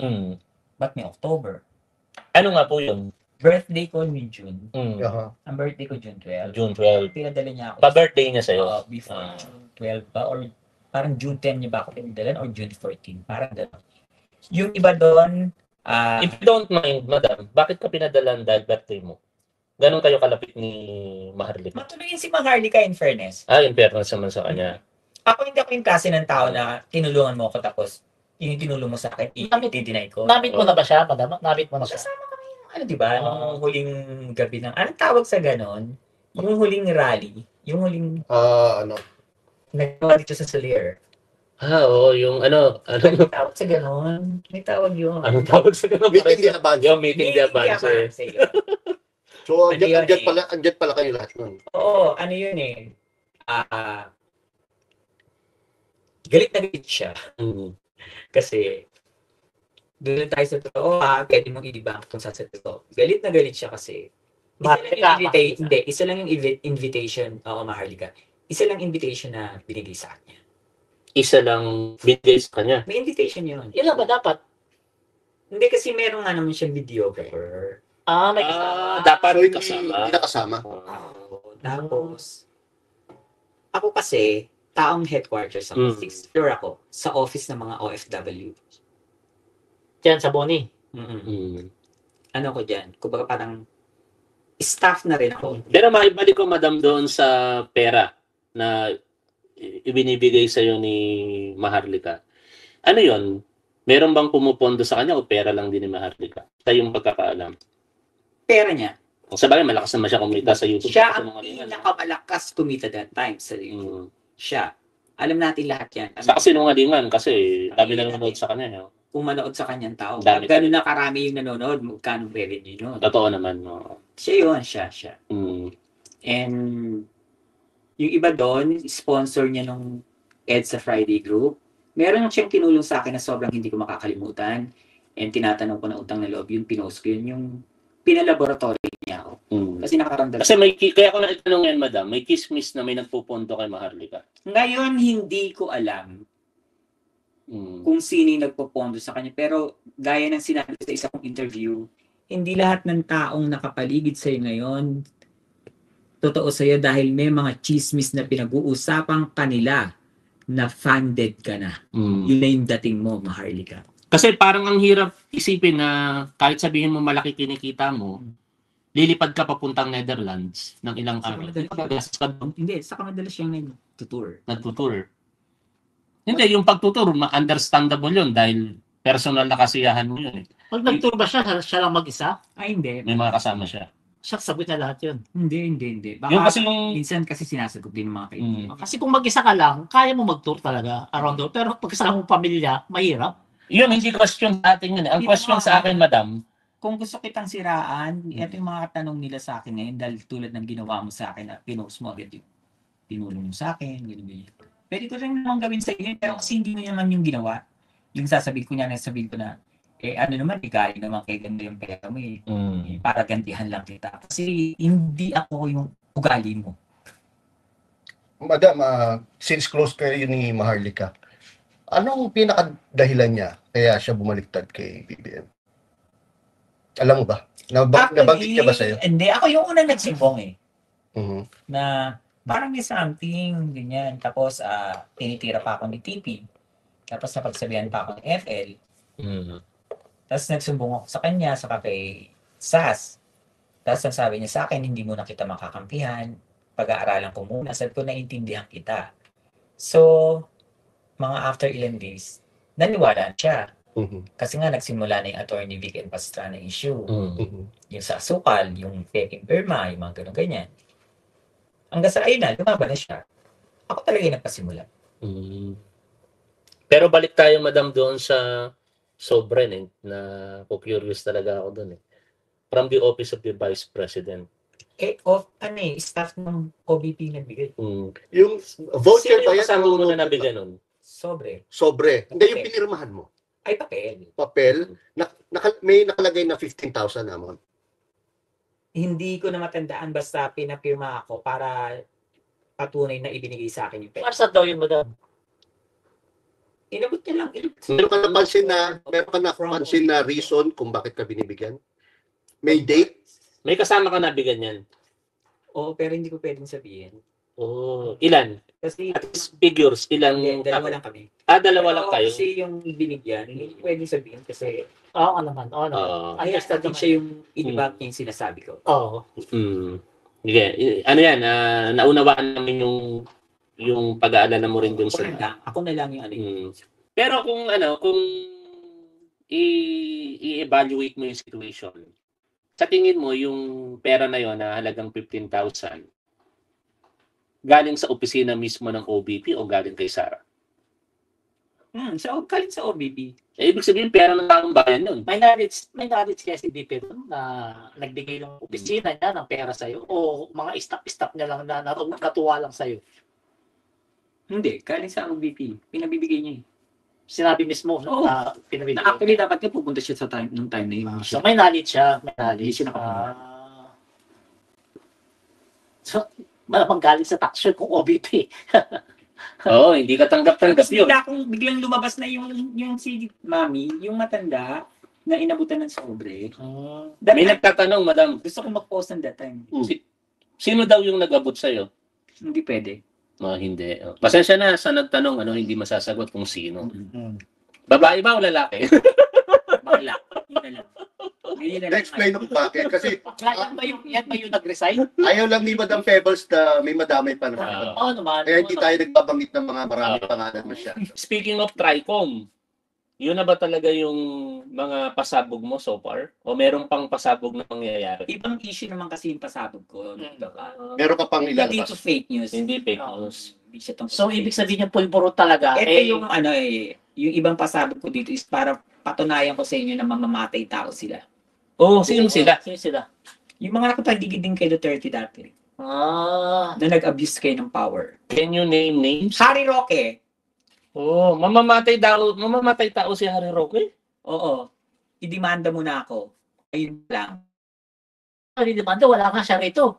Ba't may October? Ano nga po yun? Birthday ko May June. Aha. Ang birthday ko June 12. June 12. Pinadala niya ako. Pa-birthday niya sa'yo? Before June 12 ba? Or parang June 10 niya ba ako pinadalan? Or June 14? Parang gano'n. Yung iba doon, If you don't mind, madam, bakit ka pinadalan dahil birthday mo? Ganon kayo kalapit ni Maharlika? matuloy si Maharlika in fairness. In fairness naman sa kanya. Ako hindi ako yung klase ng tao na tinulungan mo ako tapos yung tinulong mo sa akin, i-deny ko. Namit mo na ba siya, madam? Namit mo na siya? Kasama kami yung di ba? Nung huling gabi ng, anong tawag sa ganon? Yung huling rally. Yung huling nagawa dito sa Solier. Oo, yung ano. May tawag sa ganon. May tawag yun. Anong tawag sa ganun? Meeting the advance. Yung meeting the advance. So, Ano yun andyan pala kayo lahat nun. Oo, ano yun eh. Galit na galit siya. Kasi, doon tayo sa totoo, pwede mong i-debunk kung saan sa totoo. Galit na galit siya kasi, isa lang yung invitation, Maharlika. Isa lang invitation na binigay sa kanya. Isa lang binigay sa kanya. May invitation yun. Ilan ba dapat? Hindi kasi meron nga naman siyang videographer. May kasama. Dapat So, hindi kasama. nakasama. Tapos, ako kasi, taong headquarters ako. 6th floor ako sa office ng mga OFW. Diyan sa Boni. Ano ko dyan? Kumbaga parang staff na rin ako. Pero maibalik ko, madam, doon sa pera na ibinibigay sa'yo ni Maharlika. Ano yon? Meron bang pumupondo sa kanya o pera lang din ni Maharlika? Sa yung pagkakaalam. Pera niya. Sa bagay, malakas naman siya kumita sa YouTube. Siya ang pinakamalakas kumita that time sa YouTube. Mm. Siya. Alam natin lahat yan. Sa kasinungalingan kasi dami nanonood sa kanya. No? Kung manood sa kanyang tao. Dami. Gano'n na karami yung nanonood, magkano revenue nun. Totoo naman. No? Siya yun, siya. And yung iba doon, sponsor niya nung EDSA Friday group. Meron siyang tinulong sa akin na sobrang hindi ko makakalimutan. And tinatanong ko na utang na loob, yung pinost ko yun, yung pinalaboratory niya ako. Kasi nakaramdam. Kasi kaya ko na itanong yan, madam, may kismis na may nagpupunto kay Maharlika. Ngayon, hindi ko alam kung sino yung nagpopondo sa kanya. Pero gaya ng sinabi sa isa kong interview, hindi lahat ng taong nakapaligid sa'yo ngayon totoo sa'yo dahil may mga chismis na pinag-uusapang kanila na funded ka na. Yun na yung dating mo, Maharlika. Kasi parang ang hirap isipin na kahit sabihin mo malaki kinikita mo, lilipad ka papuntang Netherlands ng ilang araw. Hindi, saka madalas siyang Nagtutour. Hindi, yung pagtutour, understandable yun dahil personal na kasiyahan mo yun. Pag nag-tour ba siya lang mag-isa? Ay, hindi. May mga kasama siya. Siya sagot niya lahat yun. Hindi. Baka, Yung kasi yung minsan kasi sinasagot din ng mga kaibigan. Kasi kung mag-isa ka lang, kaya mo mag-tour talaga around the world. Pero pag kasama mong pamilya, mahirap. yun, hindi question sa atin yun. Ang question sa akin, madam, Kung gusto kitang siraan, ito yung mga tanong nila sa akin ngayon dahil tulad ng ginawa mo sa akin at pinost mo agad yung tinulong mo sa akin, ganyan. Pwede ko rin naman gawin sa iyo, pero kasi hindi mo naman yung ginawa. Yung sasabihin ko na, ano naman, galing naman kay ganda yung pera mo para gantihan lang kita. Kasi hindi ako yung ugali mo. Madam, since close kayo ni Maharlika, anong pinakadahilan niya kaya siya bumaliktad kay BBM? Alam mo ba? Nabanggit niya ba sa'yo? Hindi, ako yung unang nagsimbong Na parang may something, ganyan. Tapos, tinitira pa ako ni TP. Tapos, napagsabihan pa ako ni FL. Tapos, nagsumbong ako sa kanya, saka kay SAS. Tapos, ang sabi niya sa akin, hindi mo na kita makakampihan. pag-aaralan ko muna. Sabi ko, naiintindihan kita. So, mga after ilang days, naniwala siya. Kasi nga, nagsimula na yung attorney Vic and Pastrana issue. Yung sa asukal, yung peking perma, yung mga ganun-ganyan. Hanggang sa ayun na, lumaban na siya. Ako talaga yung nagpasimula. Pero balik tayo, madam, doon sa Sobren, na curious talaga ako doon. From the Office of the Vice President. Staff ng OBP nagbigay. Yung voucher Sino ba yung yan? kasama mo na nabigyan nun? Sobre. Sobre. Hindi yung Okay. pinirmahan mo. Ay, papel. Papel. May nakalagay na 15,000 amount. Hindi ko na matandaan basta pinapirma ako para patunay na ibinigay sa akin yung pera. Para sa daw yun, madam. Inabot niya lang. Meron ka napansin na reason kung bakit ka binibigyan? May date? May kasama ka nabigyan yan? Oo, pero hindi ko pwedeng sabihin. Ilan? Kasi At least figures, ilang... dalawa lang kami. Dalawa lang kayo? Kasi yung binigyan, hindi ko pwedeng sabihin kasi Oo naman, oo naman. understand din siya yung inibang niya yung sinasabi ko. Oo. Sige. Ano yan? Naunawaan namin yung pag-aalala mo rin dun sa... Ako na lang yung ano yun. Pero kung i-evaluate mo yung situation, sa tingin mo yung pera na yon na halagang 15,000 galing sa opisina mismo ng OBP o galing kay Sara? Galing sa OBP. Ibig sabihin pera ng taong bayan yun. May knowledge kaya si DP doon na nagbigay ng opisina niya ng pera sa'yo o mga staff niya lang na natuwa lang sa'yo. Hindi, galing sa OBP. Pinabibigay niya eh. Sinabi mismo Oo. na pinabigay. Na actually, dapat nga pupunta siya sa nung time na yun. So may knowledge siya. May knowledge. Hindi siya nakapunta. So, malamang galing sa tax kung OBP. Oo, hindi ka tanggap-tanggap Tapos yun. bigla akong biglang lumabas na yung si Mami, yung matanda na inabutan ng sobre. That May time, nagtatanong, madam, gusto ko mag-post on that time. sino daw yung nag-abot sa'yo? Hindi pwede. Hindi. Pasensya na sa nagtanong, hindi masasagot kung sino. Babae ba o lalaki? Bakla. Yun na lang. Yun na lang. Na-explain ko bakit. Kasi Yan ba yung nag-resign? ayaw lang ni Madam Pebbles na may madamay pa na. Oo naman. Kaya hindi tayo nagbabanggit ng mga maraming pangalan mo siya. Speaking of TRICOM, yun na ba talaga yung mga pasabog mo so far? O meron pang pasabog na mangyayari? Ibang issue naman kasi yung pasabog ko. Meron ka pang Hindi ilalabas. to fake news. Hindi fake Oo. news. Hindi siya tong So, ibig sabihin yung pulburo talaga. Ito yung yung ibang pasabog ko dito is para patunayan ko sa inyo na mamamatay tao sila. Sino sila? Sino sila? Yung mga nakapagdigid din kay Duterte dati na nag-abuse kayo ng power. Can you name names? Harry Roque, Mamamatay tao si Harry Roque? oo, idemanda mo na ako. Ayun lang. Hindi naman, wala ka siya rito.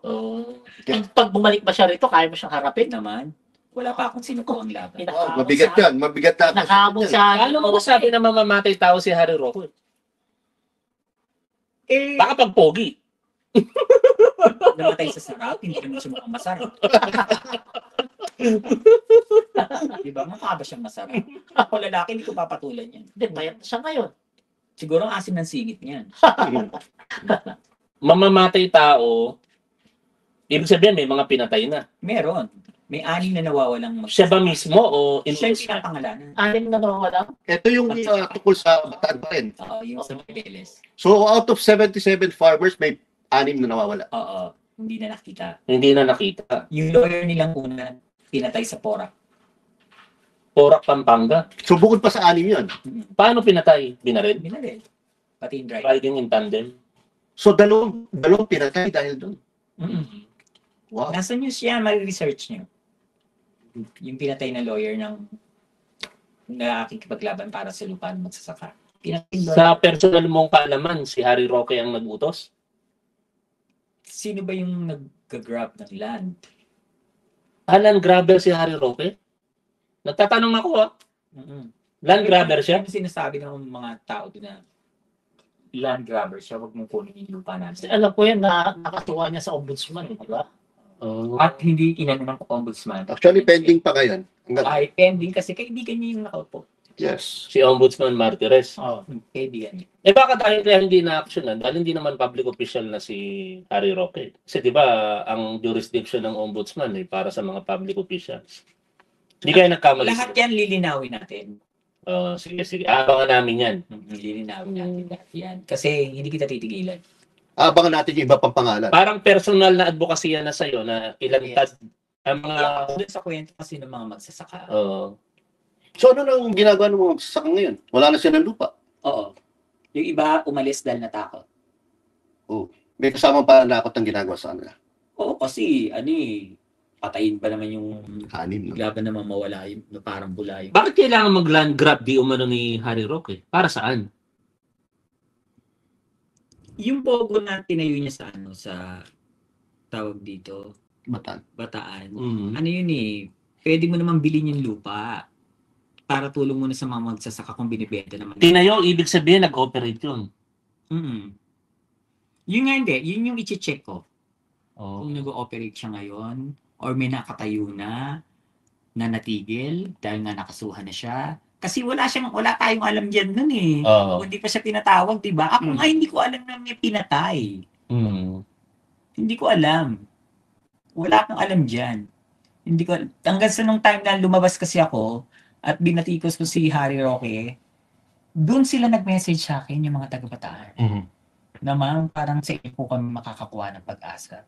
Pag bumalik ba siya rito, kaya mo siyang harapin? Naman, wala pa akong sinukuang laban. Mabigat yan. Mabigat na. Nakahabol sa Paano mo sabi na mamamatay tao si Harry Roque? Baka pag pogi. Namatay sa sarap, hindi naman siya mukhang masarap. Diba? Mukha ba siyang masarap? Ako lalaki, hindi ko papatulan yan. Hindi, mayat siya ngayon. Siguro ang asim ng singit niyan. Mamamatay tao, ibig sabihin may mga pinatay na. Meron. May anim na nawawalang Siya ba mismo o Siya yung impulse? pinapangalanan. Anim na nawawala. Ito yung tukol sa Bataan pa rin. Oo, yung sa Mibeles. So out of 77 farmers, may 6 na nawawala. Oo, hindi na nakita. Hindi na nakita. Yung lawyer nilang una, pinatay sa Porac. Porac, Pampanga. So bukod pa sa 6 yun. Paano pinatay? Binaril? Binaril. Pati yung driver. Riding in tandem. So dalawang pinatay dahil doon. Wow. Nasa news yan, ma-research nyo. Yung pinatay na lawyer ng nakikipaglaban para sa lupa ng magsasaka. Pinatay doon. Sa personal mong kaalaman, si Harry Roque ang nag-utos? Sino ba yung nag-grab ng land? Land grabber si Harry Roque? Nagtatanong ako Land grabber siya? Ano sinasabi ng mga tao doon na land grabber siya, wag mong kunin yung lupa natin. Alam ko yan na nakatuwa niya sa ombudsman, di ba? At hindi inano ng ombudsman. Actually, pending pa ngayon. Ay, pending kasi kaibigan niya yung nakaupo. Yes. Si Ombudsman Martires. Oh. Kaibigan. Baka dahil kaya hindi na-actionan, dahil hindi naman public official na si Harry Roque. Kasi di ba, ang jurisdiction ng Ombudsman para sa mga public officials. Hindi kaya nagkamali. Lahat yan lilinawin natin. Sige, sige. Abangan namin yan. Lilinawin natin lahat yan. Kasi hindi kita titigilan. Abangan natin yung iba pang pangalan. Parang personal na advokasya na sa'yo na ilantad ang mga... Doon sa kwento kasi ng mga magsasaka. So ano nang ginagawa ng mga magsasaka ngayon? Wala na silang lupa. Oo. Yung iba umalis dahil natakot. May kasamang pananakot ang ginagawa sa kanila. Oo, kasi patayin ba naman yung Hanim, no? laban naman mawala yung parang bula yung... Bakit kailangan mag-land grab di umano ni Harry Roque? Para saan? Yung pogo na tinayo niya sa sa tawag dito, Bataan. Ano yun pwede mo naman bilhin yung lupa para tulong mo na sa mga magsasaka kung binibenta naman. Tinayo, ibig sabihin nag-operate yun. Yun nga hindi, yun yung i-check ko. Oh. Kung nag-ooperate siya ngayon or may nakatayo na natigil dahil nga nakasuhan na siya. Kasi wala tayong alam diyan nun Kung hindi pa siya pinatawag, 'di ba? Ako nga hindi ko alam na may pinatay. Hindi ko alam. Wala akong alam diyan. Hindi ko hanggang sa nung time na lumabas kasi ako at binatikos ko si Harry Roque, doon sila nag-message sa akin yung mga taga-Bataan. Naman parang sa iyo po kami makakakuha ng pag-asa.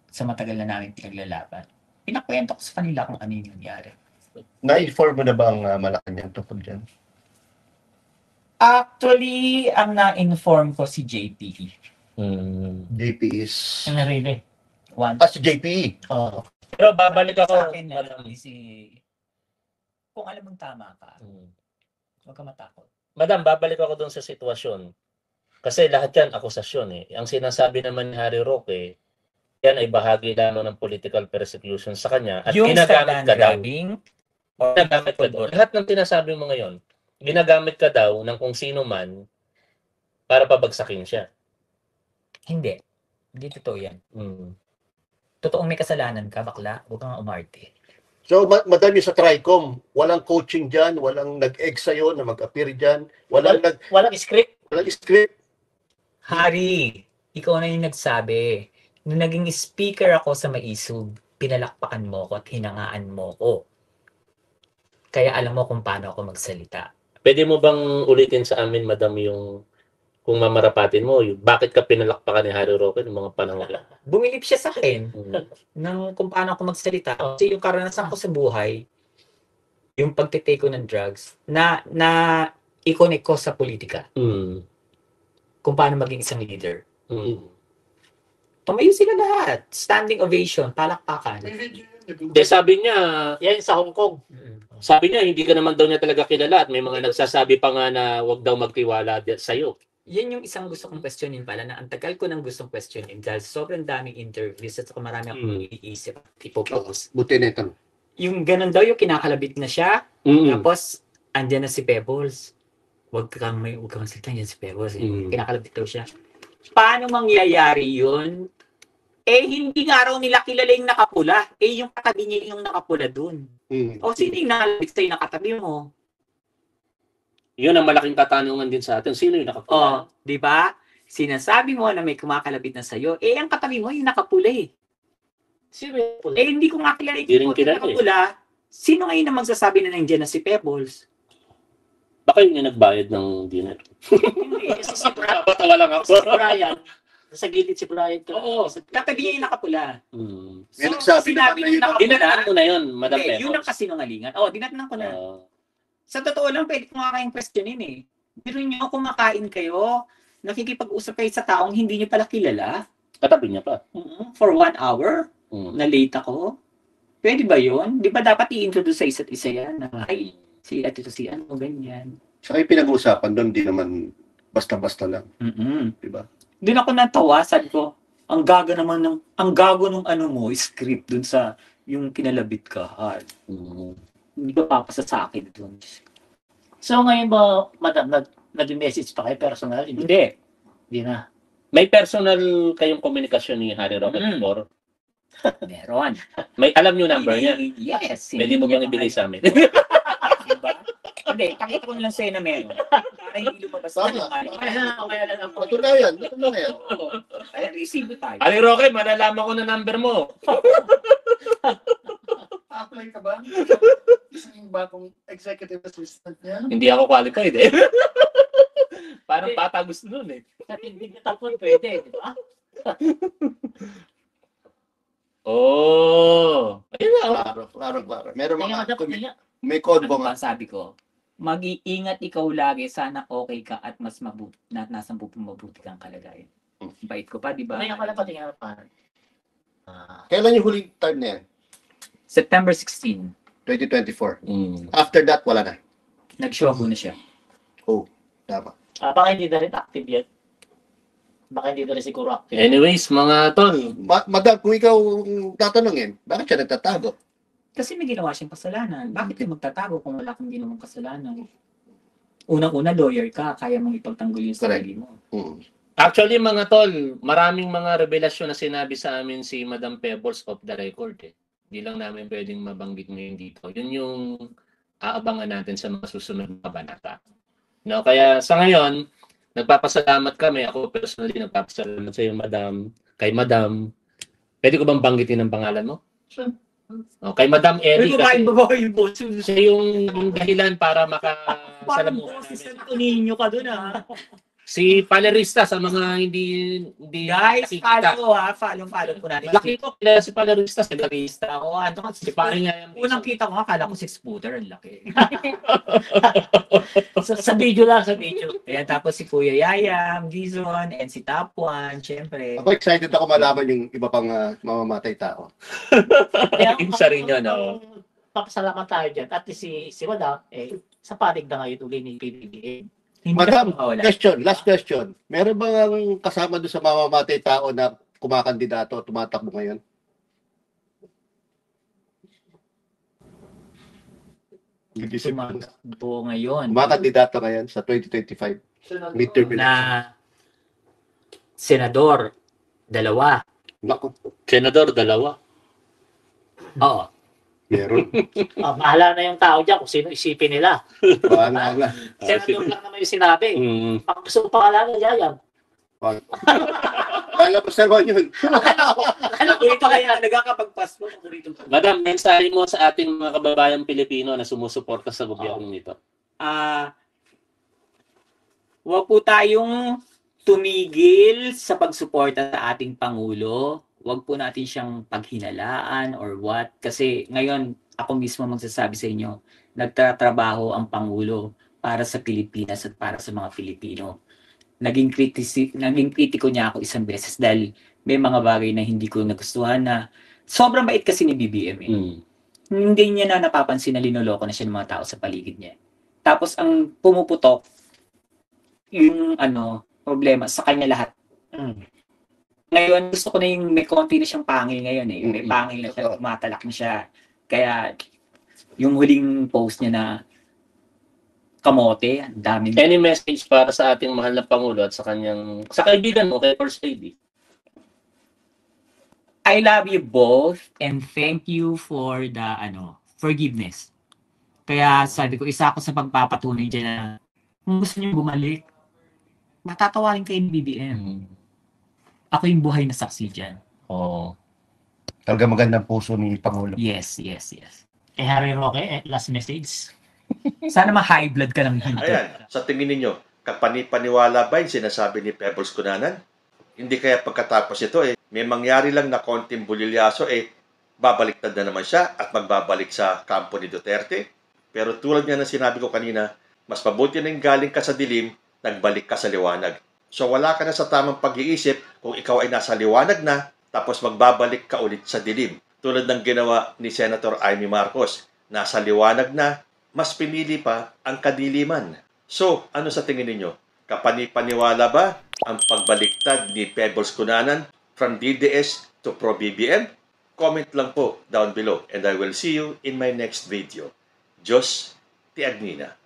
Sa matagal na namin pinaglalaban. Pinakwento ko sa kanila kung ano yung nangyari. Na-inform mo na ba ang Malacanang tungkol dyan? Actually, ang na-inform ko si JP. JP is... Ano rin si JP. Pero babalik ako. Sa akin kung alam mong tama ka, huwag ka matakot. Madam, babalik ako dun sa sitwasyon. Kasi lahat yan akusasyon Ang sinasabi naman ni Harry Roque, yan ay bahagi lamang ng political persecution sa kanya at Yung ginagamit ka daw. Ginagamit ka daw. Lahat ng sinasabi mo ngayon, ginagamit ka daw ng kung sino man para pabagsakin siya. Hindi. Hindi totoo yan. Totoong may kasalanan ka, bakla. Huwag kang umarte. So, madami sa TRICOM, walang coaching dyan, walang nag-egg sa'yo na mag-appear dyan, walang script. walang script. Hari, ikaw na yung nagsabi. Nung naging speaker ako sa Maisog, pinalakpakan mo ko at hinangaan mo ko. Kaya alam mo kung paano ako magsalita. Pwede mo bang ulitin sa amin, madam, yung kung mamarapatin mo, yung bakit ka pinalakpakan ni Harry Roque ng mga panahon lang? Bumilip siya sa akin ng kung paano ako magsalita. Kasi yung karanasan ko sa buhay, yung pagtitake ko ng drugs, na i-connect ko sa politika. Kung paano maging isang leader. Tumayo sila lahat. Standing ovation, palakpakan. Sabi niya, Yan sa Hong Kong. sabi niya, hindi ka naman daw niya talaga kilala at may mga nagsasabi pa nga na wag daw magtiwala sa'yo. Yan yung isang gusto kong questionin pala na ang tagal ko nang gustong questionin dahil sobrang daming interviews at marami akong iisip at ipopost. Buti na ito. Yung ganun daw yung kinakalabit na siya, tapos andyan na si Pebbles. Huwag kang magsalita yan si Pebbles. Kinakalabit daw siya. Paano mangyayari yun? Hindi nga raw nila kilala yung nakapula. Yung katabi niya yung nakapula dun. O sino yung nakalabit sa'yo nakatabi mo? Yun ang malaking katanungan din sa atin. Sino yung nakapula? Di ba? Sinasabi mo na may kumakalabit na sa'yo, ang katabi mo yung nakapula Sino yung nakapula? Hindi ko nga kilala Hindi rin yung kilala nakapula. Sino ngayon na magsasabi na nandiyan na si Pebbles? Baka yun yung nagbayad ng dinner. Hindi. Napatawa lang ako. Si Brian. Sa gilid si Brian. Oo. Katabi niya yung nakapula. May nagsabi sinabi naman na yung yun. nakapula. Dinatan mo na yun, Madam Hindi, Pepos. yun ang kasinungalingan. Dinatnan ko na. Sa totoo lang, pwede ko nga kayong questionin Pero nyo, kumakain kayo, nakikipag-usap kayo sa taong hindi nyo pala kilala. Katabi niya pa. For 1 hour, na late ako. Pwede ba yun? Di ba dapat i-introduce sa isa't isa yan? Ay, si Atito si ano, ganyan. Saka yung pinag-uusapan doon, di naman basta-basta lang. Diba? Doon ako natawa, sabi ko, ang gago nung ano mo, script dun sa yung kinalabit ka. Hindi ko papasa sa akin doon. So ngayon ba, madam, nag-message pa kayo personal? Hindi. Hindi na. May personal kayong komunikasyon ni Harry Roque before? Meron. May alam niyo number niya? Yes. Pwede mo bang ibigay sa amin? Diba? Hindi, pakita ko lang sa'yo na meron. Para hindi lumabas na Tama. Okay na lang po. Patunayan. Ay, resibo tayo. Ali Roque, malalaman ko na number mo. Apply ka ba? Isang bagong executive assistant niya? Hindi ako qualified eh. Parang bata gusto nun eh. Sa tindig na tapon, pwede, di ba? Oh. Ayun na. Klaro. Meron Tingnan mo, mga, dapat tingnan. may code Ano nga. ba sabi ko? Mag-iingat ikaw lagi, sana okay ka at mas mabuti, nasa mabuti kang kalagayan. Bait ko pa, di ba? Tingnan ko lang pa, tingnan ko pa. Kailan yung huling time na yan? September 16, 2024. Mm. After that, wala na. nag-show na siya. Tama. Baka hindi na rin active yan. Baka hindi na rin siguro active. Anyways, mga tol. Madam, kung ikaw tatanungin, bakit siya nagtatago? Kasi may ginawa siyang kasalanan. Bakit yung magtatago kung wala kang ginawang kasalanan? Unang-una, lawyer ka, kaya mong ipagtanggol yung sarili mo. Actually, mga tol, maraming mga revelasyon na sinabi sa amin si Madam Pebbles off the record eh. Hindi lang namin pwedeng mabanggit ngayon dito. Yun yung aabangan natin sa mga susunod na kabanata. No, kaya sa ngayon, nagpapasalamat kami. Ako personally nagpapasalamat sa iyo, Madam. Kay Madam. Pwede ko bang banggitin ang pangalan mo? Sure. Oh, kay Madam Ellie kasi ba yung boss? siya yung dahilan para Parang makasalamuhan boses namin. ng ninyo ka dun ha. Si Palerista sa mga hindi Guys, nakikita. follow po natin. Laki ko kila si Palerista, si Palerista ako. Ano ka, si Paring nga yung Unang kita ko, akala ko 6-footer, ang laki. Sa video lang, sa video. Ayan, tapos si Kuya Yayam, Dizon, and si Top 1, syempre. Ako excited ako malaman yung iba pang mamamatay tao. Kaya, Isa rin yun, no? Papasalamat tayo dyan. At si Madam, sa panig na ngayon uli ni PBBM. Hindi Madam, ka mawala. last question. Meron bang kasama doon sa mamamatay tao na kumakandidato, tumatakbo ngayon? Hindi si Tumakbo ngayon kumakandidato ngayon sa 2025 midterm election. na senador, 2. Naku, Senador, 2. Oo. meron. Bahala na yung tao dyan kung sino isipin nila. Wala. Senador lang naman yung sinabi. Mm. Ang gusto ko pakalanan dyan. Lalabas naman yun. Ito kaya nagkakapagpasko kung rito. Madam, mensahe mo sa ating mga kababayang Pilipino na sumusuporta sa gobyerno nito. Huwag po tayong tumigil sa pagsuporta sa ating Pangulo. Huwag po natin siyang paghinalaan or what. Kasi ngayon, ako mismo magsasabi sa inyo, nagtatrabaho ang Pangulo para sa Pilipinas at para sa mga Pilipino. Naging kritiko niya ako isang beses dahil may mga bagay na hindi ko nagustuhan na sobrang bait kasi ni BBM eh. Mm. Hindi niya na napapansin na linoloko na siya ng mga tao sa paligid niya. Tapos ang pumuputok, yung problema sa kanya lahat. Ngayon, gusto ko na yung may konti na siyang pangil ngayon eh. May pangil na siya, tumatalak na siya. Kaya, yung huling post niya na kamote, ang dami. Any message para sa ating mahal na Pangulo at sa kaibigan mo, kay First Lady? I love you both and thank you for the forgiveness. Kaya sabi ko, isa ako sa pagpapatunay dyan na kung gusto niyo bumalik, matatawarin kayo ni BBM. Ako yung buhay na saksi dyan. Oo. Talaga magandang puso ni Pangulo. Yes. Harry Roque, last message. Sana ma-high blood ka lang dito. Ayan, sa tingin ninyo, kapani-paniwala ba yung sinasabi ni Pebbles Cunanan? Hindi kaya pagkatapos ito may mangyari lang na konting bulilyaso babaliktad na naman siya at magbabalik sa kampo ni Duterte. Pero tulad nga ng sinabi ko kanina, mas mabuti na yung galing ka sa dilim, nagbalik ka sa liwanag. So wala ka na sa tamang pag-iisip kung ikaw ay nasa liwanag na, tapos magbabalik ka ulit sa dilim. Tulad ng ginawa ni Senator Amy Marcos, nasa liwanag na, mas pinili pa ang kadiliman. So, ano sa tingin ninyo? Kapani-paniwala ba ang pagbaliktad ni Pebbles Cunanan from DDS to Pro-BBM? Comment lang po down below and I will see you in my next video. Diyos ti Agnina.